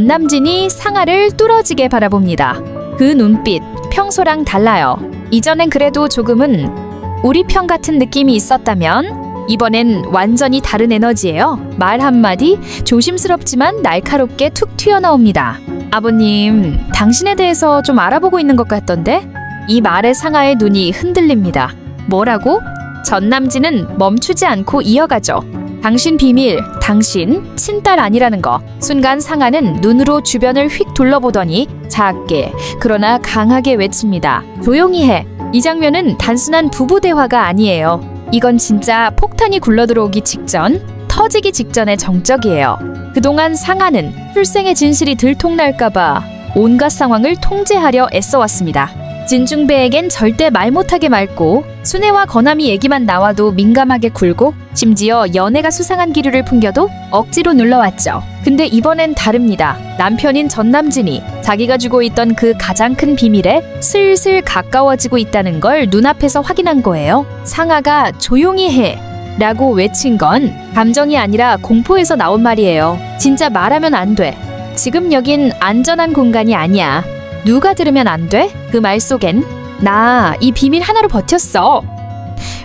전남진이 상아를 뚫어지게 바라봅니다. 그 눈빛, 평소랑 달라요. 이전엔 그래도 조금은 우리 편 같은 느낌이 있었다면 이번엔 완전히 다른 에너지예요. 말 한마디 조심스럽지만 날카롭게 툭 튀어나옵니다. 아버님, 당신에 대해서 좀 알아보고 있는 것 같던데? 이 말에 상아의 눈이 흔들립니다. 뭐라고? 전남진은 멈추지 않고 이어가죠. 당신 비밀, 당신 친딸 아니라는 거. 순간 상아는 눈으로 주변을 휙 둘러보더니 작게 그러나 강하게 외칩니다. 조용히 해. 이 장면은 단순한 부부 대화가 아니에요. 이건 진짜 폭탄이 굴러들어오기 직전, 터지기 직전의 정적이에요. 그동안 상아는 출생의 진실이 들통날까봐 온갖 상황을 통제하려 애써왔습니다. 진중배에겐 절대 말 못하게 맑고 순애와 거남이 얘기만 나와도 민감하게 굴고 심지어 연애가 수상한 기류를 풍겨도 억지로 눌러왔죠. 근데 이번엔 다릅니다. 남편인 전남진이 자기가 주고 있던 그 가장 큰 비밀에 슬슬 가까워지고 있다는 걸 눈앞에서 확인한 거예요. 상아가 조용히 해 라고 외친 건 감정이 아니라 공포에서 나온 말이에요. 진짜 말하면 안 돼. 지금 여긴 안전한 공간이 아니야. 누가 들으면 안 돼? 그 말 속엔 나 이 비밀 하나로 버텼어.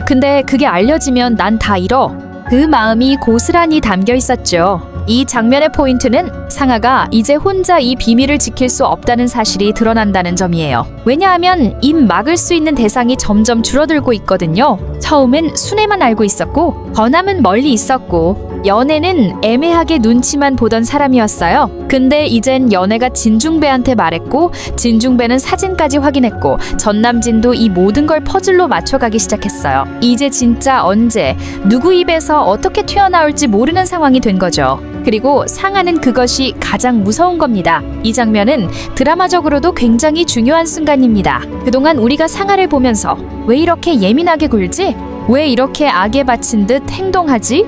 근데 그게 알려지면 난 다 잃어. 그 마음이 고스란히 담겨 있었죠. 이 장면의 포인트는 상아가 이제 혼자 이 비밀을 지킬 수 없다는 사실이 드러난다는 점이에요. 왜냐하면 입 막을 수 있는 대상이 점점 줄어들고 있거든요. 처음엔 순애만 알고 있었고 거남은 멀리 있었고 연애는 애매하게 눈치만 보던 사람이었어요. 근데 이젠 연애가 진중배한테 말했고 진중배는 사진까지 확인했고 전남진도 이 모든 걸 퍼즐로 맞춰가기 시작했어요. 이제 진짜 언제 누구 입에서 어떻게 튀어나올지 모르는 상황이 된 거죠. 그리고 상아는 그것이 가장 무서운 겁니다. 이 장면은 드라마적으로도 굉장히 중요한 순간입니다. 그동안 우리가 상아를 보면서 왜 이렇게 예민하게 굴지? 왜 이렇게 악에 바친 듯 행동하지?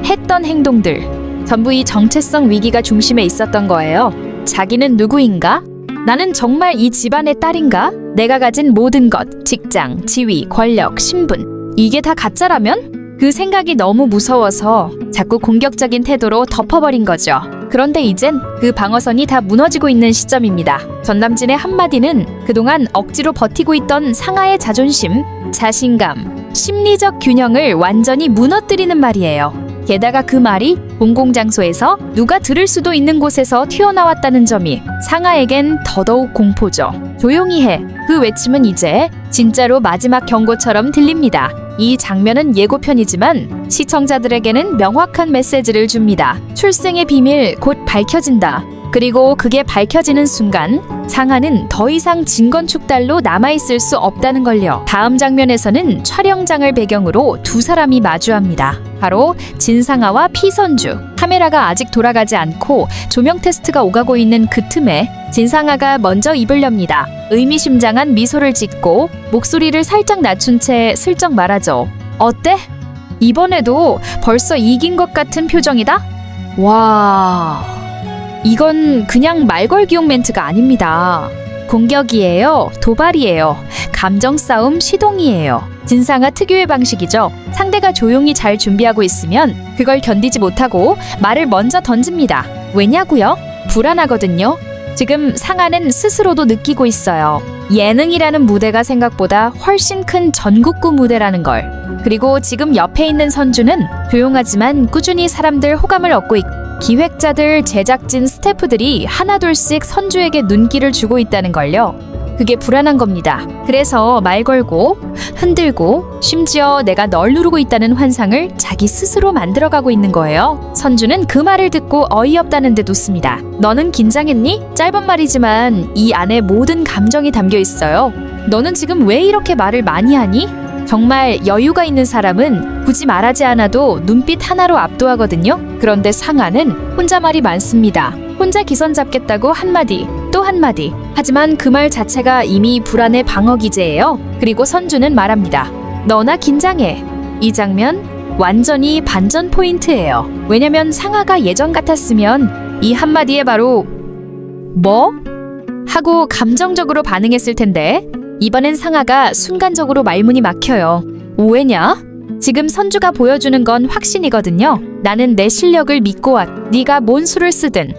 했던 행동들 전부 이 정체성 위기가 중심에 있었던 거예요. 자기는 누구인가? 나는 정말 이 집안의 딸인가? 내가 가진 모든 것, 직장, 지위, 권력, 신분 이게 다 가짜라면? 그 생각이 너무 무서워서 자꾸 공격적인 태도로 덮어버린 거죠. 그런데 이젠 그 방어선이 다 무너지고 있는 시점입니다. 전남진의 한마디는 그동안 억지로 버티고 있던 상아의 자존심, 자신감, 심리적 균형을 완전히 무너뜨리는 말이에요. 게다가 그 말이 공공장소에서 누가 들을 수도 있는 곳에서 튀어나왔다는 점이 상아에겐 더더욱 공포죠. 조용히 해. 그 외침은 이제 진짜로 마지막 경고처럼 들립니다. 이 장면은 예고편이지만 시청자들에게는 명확한 메시지를 줍니다. 출생의 비밀 곧 밝혀진다. 그리고 그게 밝혀지는 순간 상아는 더 이상 진건축달로 남아있을 수 없다는 걸요. 다음 장면에서는 촬영장을 배경으로 두 사람이 마주합니다. 바로 진상아와 피선주. 카메라가 아직 돌아가지 않고 조명 테스트가 오가고 있는 그 틈에 진상아가 먼저 입을 엽니다. 의미심장한 미소를 짓고 목소리를 살짝 낮춘 채 슬쩍 말하죠. 어때? 이번에도 벌써 이긴 것 같은 표정이다? 와... 이건 그냥 말걸기용 멘트가 아닙니다. 공격이에요. 도발이에요. 감정 싸움 시동이에요. 진상아 특유의 방식이죠. 상대가 조용히 잘 준비하고 있으면 그걸 견디지 못하고 말을 먼저 던집니다. 왜냐고요? 불안하거든요. 지금 상아는 스스로도 느끼고 있어요. 예능이라는 무대가 생각보다 훨씬 큰 전국구 무대라는 걸. 그리고 지금 옆에 있는 선주는 조용하지만 꾸준히 사람들 호감을 얻고 있고 기획자들, 제작진, 스태프들이 하나둘씩 선주에게 눈길을 주고 있다는 걸요. 그게 불안한 겁니다. 그래서 말 걸고 흔들고 심지어 내가 널 누르고 있다는 환상을 자기 스스로 만들어가고 있는 거예요. 선주는 그 말을 듣고 어이없다는 듯 웃습니다. 너는 긴장했니? 짧은 말이지만 이 안에 모든 감정이 담겨 있어요. 너는 지금 왜 이렇게 말을 많이 하니? 정말 여유가 있는 사람은 굳이 말하지 않아도 눈빛 하나로 압도하거든요. 그런데 상아는 혼자 말이 많습니다. 혼자 기선 잡겠다고 한마디 또 한마디. 하지만 그 말 자체가 이미 불안의 방어 기제예요. 그리고 선주는 말합니다. 너나 긴장해. 이 장면 완전히 반전 포인트예요. 왜냐면 상아가 예전 같았으면 이 한마디에 바로 뭐? 하고 감정적으로 반응했을 텐데 이번엔 상아가 순간적으로 말문이 막혀요. 오해냐? 지금 선주가 보여주는 건 확신이거든요. 나는 내 실력을 믿고 왔. 네가 뭔 수를 쓰든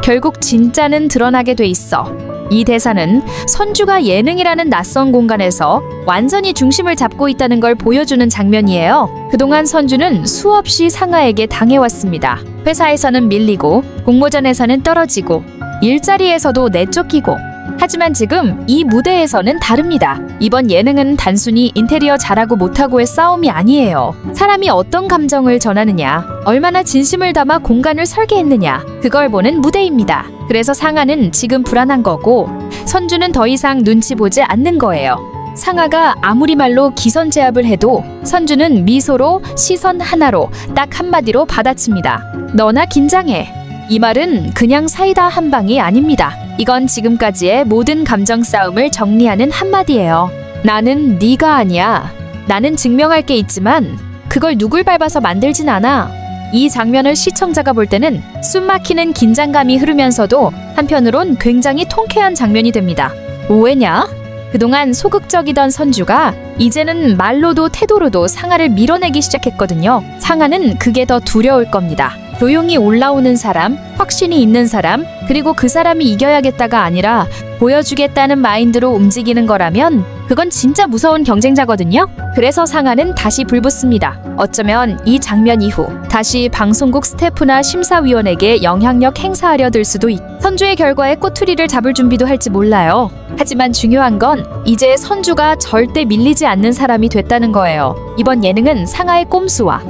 결국 진짜는 드러나게 돼 있어. 이 대사는 선주가 예능이라는 낯선 공간에서 완전히 중심을 잡고 있다는 걸 보여주는 장면이에요. 그동안 선주는 수없이 상하에게 당해왔습니다. 회사에서는 밀리고, 공모전에서는 떨어지고, 일자리에서도 내쫓기고. 하지만 지금 이 무대에서는 다릅니다. 이번 예능은 단순히 인테리어 잘하고 못하고의 싸움이 아니에요. 사람이 어떤 감정을 전하느냐, 얼마나 진심을 담아 공간을 설계했느냐, 그걸 보는 무대입니다. 그래서 상하는 지금 불안한 거고, 선주는 더 이상 눈치 보지 않는 거예요. 상하가 아무리 말로 기선 제압을 해도 선주는 미소로, 시선 하나로 딱 한마디로 받아칩니다. 너나 긴장해. 이 말은 그냥 사이다 한 방이 아닙니다. 이건 지금까지의 모든 감정 싸움을 정리하는 한마디예요. 나는 네가 아니야. 나는 증명할 게 있지만 그걸 누굴 밟아서 만들진 않아. 이 장면을 시청자가 볼 때는 숨막히는 긴장감이 흐르면서도 한편으론 굉장히 통쾌한 장면이 됩니다. 오해냐? 그동안 소극적이던 선주가 이제는 말로도 태도로도 상하를 밀어내기 시작했거든요. 상하는 그게 더 두려울 겁니다. 조용히 올라오는 사람, 확신이 있는 사람, 그리고 그 사람이 이겨야겠다가 아니라 보여주겠다는 마인드로 움직이는 거라면 그건 진짜 무서운 경쟁자거든요. 그래서 상하는 다시 불붙습니다. 어쩌면 이 장면 이후 다시 방송국 스태프나 심사위원에게 영향력 행사하려 들 수도 선주의 결과에 꼬투리를 잡을 준비도 할지 몰라요. 하지만 중요한 건 이제 선주가 절대 밀리지 않는 사람이 됐다는 거예요. 이번 예능은 상하의 꼼수와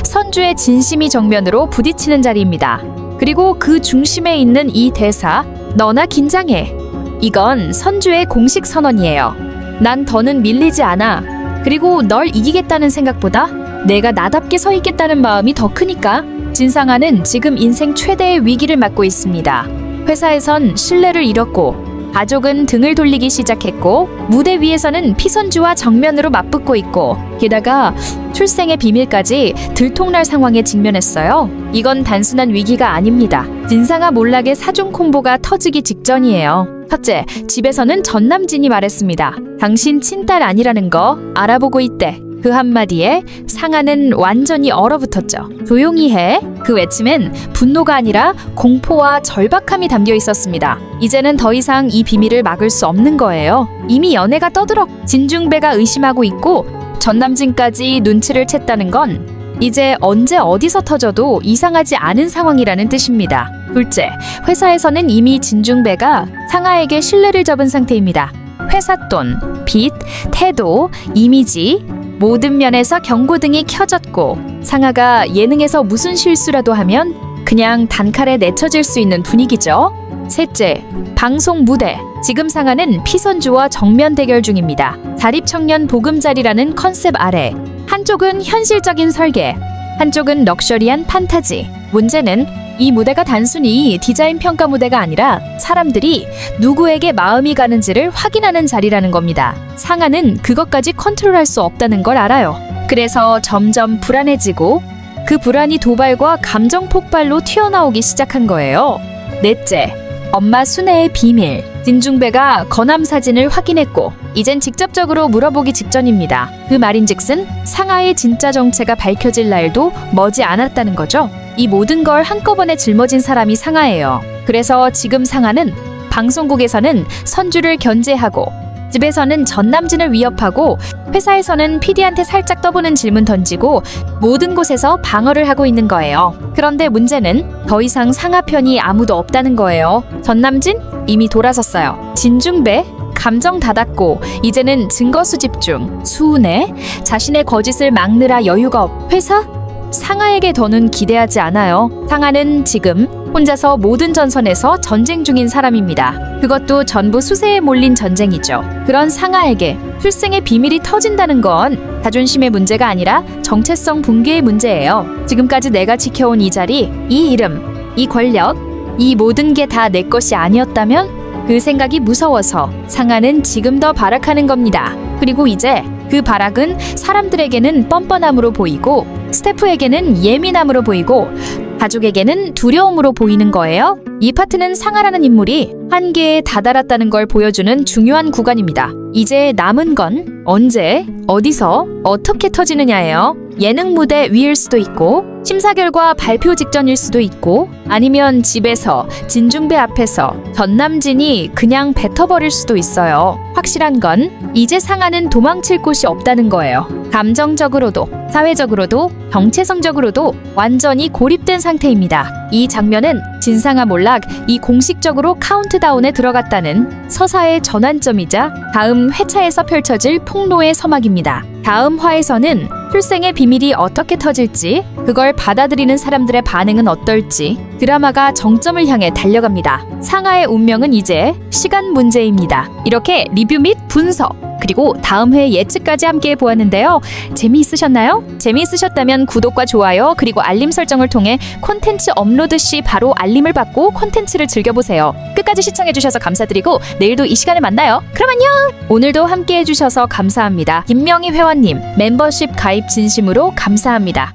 선주의 진심이 정면으로 부딪히는 자리입니다. 그리고 그 중심에 있는 이 대사, 너나 긴장해. 이건 선주의 공식 선언이에요. 난 더는 밀리지 않아. 그리고 널 이기겠다는 생각보다 내가 나답게 서 있겠다는 마음이 더 크니까. 진상하는 지금 인생 최대의 위기를 맞고 있습니다. 회사에선 신뢰를 잃었고, 가족은 등을 돌리기 시작했고, 무대 위에서는 피선주와 정면으로 맞붙고 있고, 게다가 출생의 비밀까지 들통날 상황에 직면했어요. 이건 단순한 위기가 아닙니다. 진상아 몰락의 사중 콤보가 터지기 직전이에요. 첫째, 집에서는 전남진이 말했습니다. 당신 친딸 아니라는 거 알아보고 있대. 그 한마디에 상하는 완전히 얼어붙었죠. 조용히 해. 그 외침엔 분노가 아니라 공포와 절박함이 담겨 있었습니다. 이제는 더 이상 이 비밀을 막을 수 없는 거예요. 이미 연애가 떠들어 진중배가 의심하고 있고 전남진까지 눈치를 챘다는 건 이제 언제 어디서 터져도 이상하지 않은 상황이라는 뜻입니다. 둘째, 회사에서는 이미 진중배가 상하에게 신뢰를 접은 상태입니다. 회사 돈, 빚, 태도, 이미지 모든 면에서 경고등이 켜졌고 상하가 예능에서 무슨 실수라도 하면 그냥 단칼에 내쳐질 수 있는 분위기죠. 셋째, 방송 무대. 지금 상하는 피선주와 정면 대결 중입니다. 자립청년 보금자리라는 컨셉 아래 한쪽은 현실적인 설계, 한쪽은 럭셔리한 판타지. 문제는 이 무대가 단순히 디자인 평가 무대가 아니라 사람들이 누구에게 마음이 가는지를 확인하는 자리라는 겁니다. 상하는 그것까지 컨트롤할 수 없다는 걸 알아요. 그래서 점점 불안해지고 그 불안이 도발과 감정 폭발로 튀어나오기 시작한 거예요. 넷째, 엄마 순애의 비밀. 진중배가 건암 사진을 확인했고 이젠 직접적으로 물어보기 직전입니다. 그 말인즉슨 상하의 진짜 정체가 밝혀질 날도 머지 않았다는 거죠. 이 모든 걸 한꺼번에 짊어진 사람이 상하예요. 그래서 지금 상하는 방송국에서는 선주를 견제하고 집에서는 전남진을 위협하고 회사에서는 PD한테 살짝 떠보는 질문 던지고 모든 곳에서 방어를 하고 있는 거예요. 그런데 문제는 더 이상 상하 편이 아무도 없다는 거예요. 전남진? 이미 돌아섰어요. 진중배? 감정 닫았고 이제는 증거 수집 중. 수은혜? 자신의 거짓을 막느라 여유가 없. 회사? 상하에게 더는 기대하지 않아요. 상하는 지금 혼자서 모든 전선에서 전쟁 중인 사람입니다. 그것도 전부 수세에 몰린 전쟁이죠. 그런 상하에게 출생의 비밀이 터진다는 건 자존심의 문제가 아니라 정체성 붕괴의 문제예요. 지금까지 내가 지켜온 이 자리, 이 이름, 이 권력, 이 모든 게 다 내 것이 아니었다면 그 생각이 무서워서 상하는 지금 더 발악하는 겁니다. 그리고 이제 그 발악은 사람들에게는 뻔뻔함으로 보이고 스태프에게는 예민함으로 보이고 가족에게는 두려움으로 보이는 거예요. 이 파트는 상하라는 인물이 한계에 다다랐다는 걸 보여주는 중요한 구간입니다. 이제 남은 건 언제, 어디서, 어떻게 터지느냐예요. 예능 무대 위일 수도 있고 심사 결과 발표 직전일 수도 있고 아니면 집에서 진중배 앞에서 전남진이 그냥 뱉어버릴 수도 있어요. 확실한 건 이제 상아는 도망칠 곳이 없다는 거예요. 감정적으로도 사회적으로도 정체성적으로도 완전히 고립된 상태입니다. 이 장면은 진상아 몰락 이 공식적으로 카운트다운에 들어갔다는 서사의 전환점이자 다음 회차에서 펼쳐질 폭로의 서막입니다. 다음 화에서는 출생의 비밀이 어떻게 터질지, 그걸 받아들이는 사람들의 반응은 어떨지 드라마가 정점을 향해 달려갑니다. 상아의 운명은 이제 시간 문제입니다. 이렇게 리뷰 및 분석, 그리고 다음 회 예측까지 함께 보았는데요. 재미있으셨나요? 재미있으셨다면 구독과 좋아요 그리고 알림 설정을 통해 콘텐츠 업로드 시 바로 알림을 받고 콘텐츠를 즐겨보세요. 끝까지 시청해주셔서 감사드리고 내일도 이 시간에 만나요. 그럼 안녕! 오늘도 함께 해주셔서 감사합니다. 김명희 회원님 멤버십 가입 진심으로 감사합니다.